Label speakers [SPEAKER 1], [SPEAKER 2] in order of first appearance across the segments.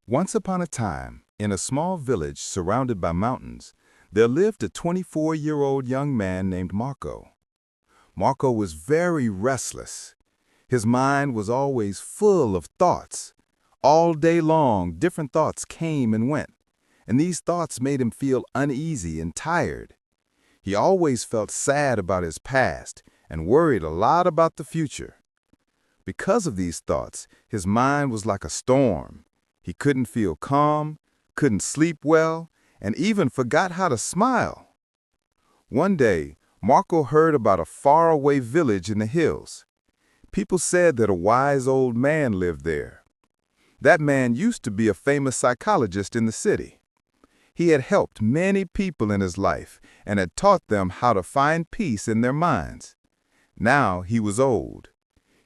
[SPEAKER 1] Once upon a time, in a small village surrounded by mountains, there lived a 24-year-old young man named Marco. Marco was very restless. His mind was always full of thoughts. All day long, different thoughts came and went, and these thoughts made him feel uneasy and tired. He always felt sad about his past and worried a lot about the future. Because of these thoughts, his mind was like a storm. He couldn't feel calm, couldn't sleep well, and even forgot how to smile. One day, Marco heard about a faraway village in the hills. People said that a wise old man lived there. That man used to be a famous psychologist in the city. He had helped many people in his life and had taught them how to find peace in their minds. Now he was old.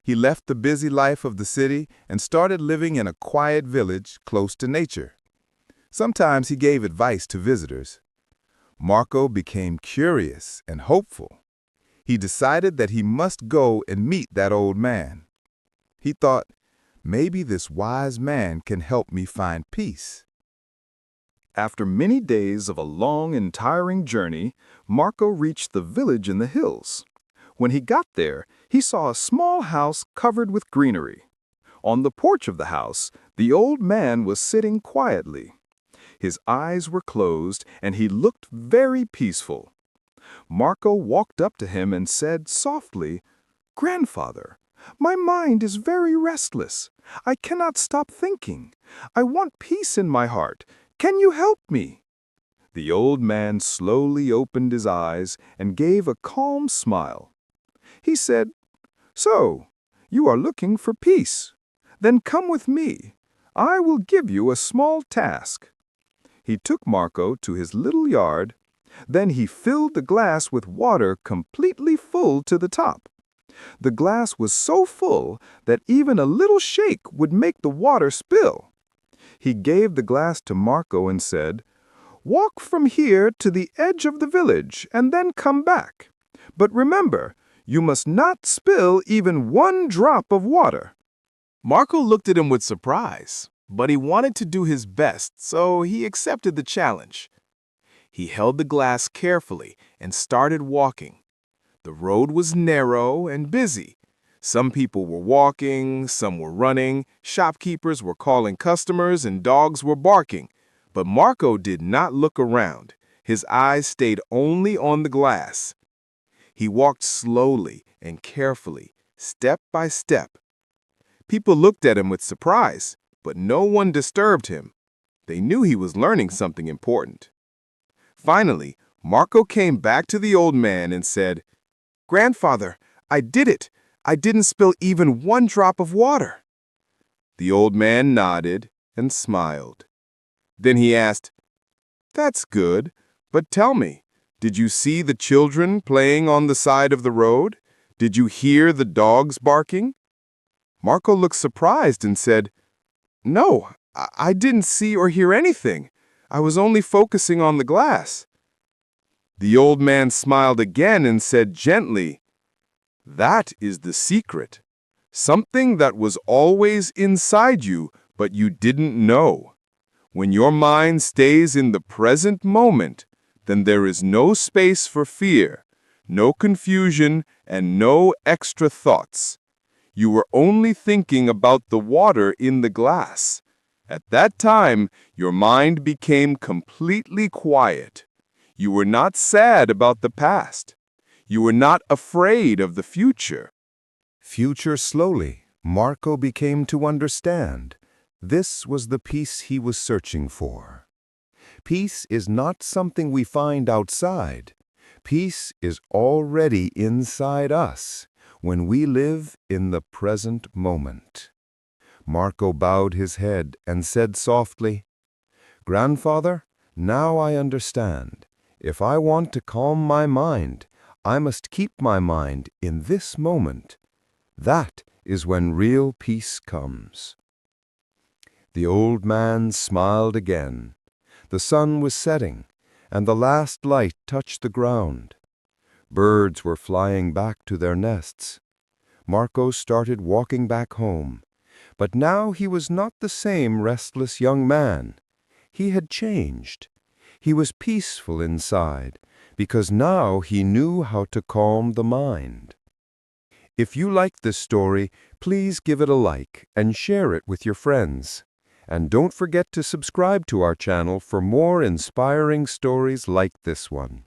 [SPEAKER 1] He left the busy life of the city and started living in a quiet village close to nature. Sometimes he gave advice to visitors. Marco became curious and hopeful. He decided that he must go and meet that old man. He thought, maybe this wise man can help me find peace. After many days of a long and tiring journey, Marco reached the village in the hills. When he got there, he saw a small house covered with greenery. On the porch of the house, the old man was sitting quietly. His eyes were closed, and he looked very peaceful. Marco walked up to him and said softly, "Grandfather, my mind is very restless. I cannot stop thinking. I want peace in my heart. Can you help me?" The old man slowly opened his eyes and gave a calm smile. He said, "So, you are looking for peace? Then come with me. I will give you a small task." He took Marco to his little yard. Then he filled the glass with water completely full to the top. The glass was so full that even a little shake would make the water spill. He gave the glass to Marco and said, "Walk from here to the edge of the village and then come back. But remember, you must not spill even one drop of water."
[SPEAKER 2] Marco looked at him with surprise, but he wanted to do his best, so he accepted the challenge. He held the glass carefully and started walking. The road was narrow and busy. Some people were walking, some were running, shopkeepers were calling customers, and dogs were barking. But Marco did not look around. His eyes stayed only on the glass. He walked slowly and carefully, step by step. People looked at him with surprise, but no one disturbed him. They knew he was learning something important. Finally, Marco came back to the old man and said, "Grandfather, I did it. I didn't spill even one drop of water." The old man nodded and smiled. Then he asked, "That's good, but tell me, did you see the children playing on the side of the road? Did you hear the dogs barking?" Marco looked surprised and said, "No, I didn't see or hear anything. I was only focusing on the glass." The old man smiled again and said gently, "That is the secret. Something that was always inside you, but you didn't know. When your mind stays in the present moment, then there is no space for fear, no confusion, and no extra thoughts. You were only thinking about the water in the glass. At that time, your mind became completely quiet. You were not sad about the past. You were not afraid of the future."
[SPEAKER 1] Slowly, Marco became to understand. This was the peace he was searching for. Peace is not something we find outside. Peace is already inside us when we live in the present moment. Marco bowed his head and said softly, "Grandfather, now I understand. If I want to calm my mind, I must keep my mind in this moment. That is when real peace comes." The old man smiled again. The sun was setting, and the last light touched the ground. Birds were flying back to their nests. Marco started walking back home,
[SPEAKER 3] But now he was not the same restless young man. He had changed. He was peaceful inside, because now he knew how to calm the mind. If you liked this story, please give it a like and share it with your friends. And don't forget to subscribe to our channel for more inspiring stories like this one.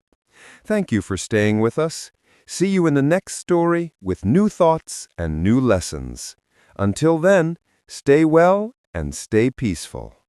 [SPEAKER 3] Thank you for staying with us. See you in the next story with new thoughts and new lessons. Until then, stay well and stay peaceful.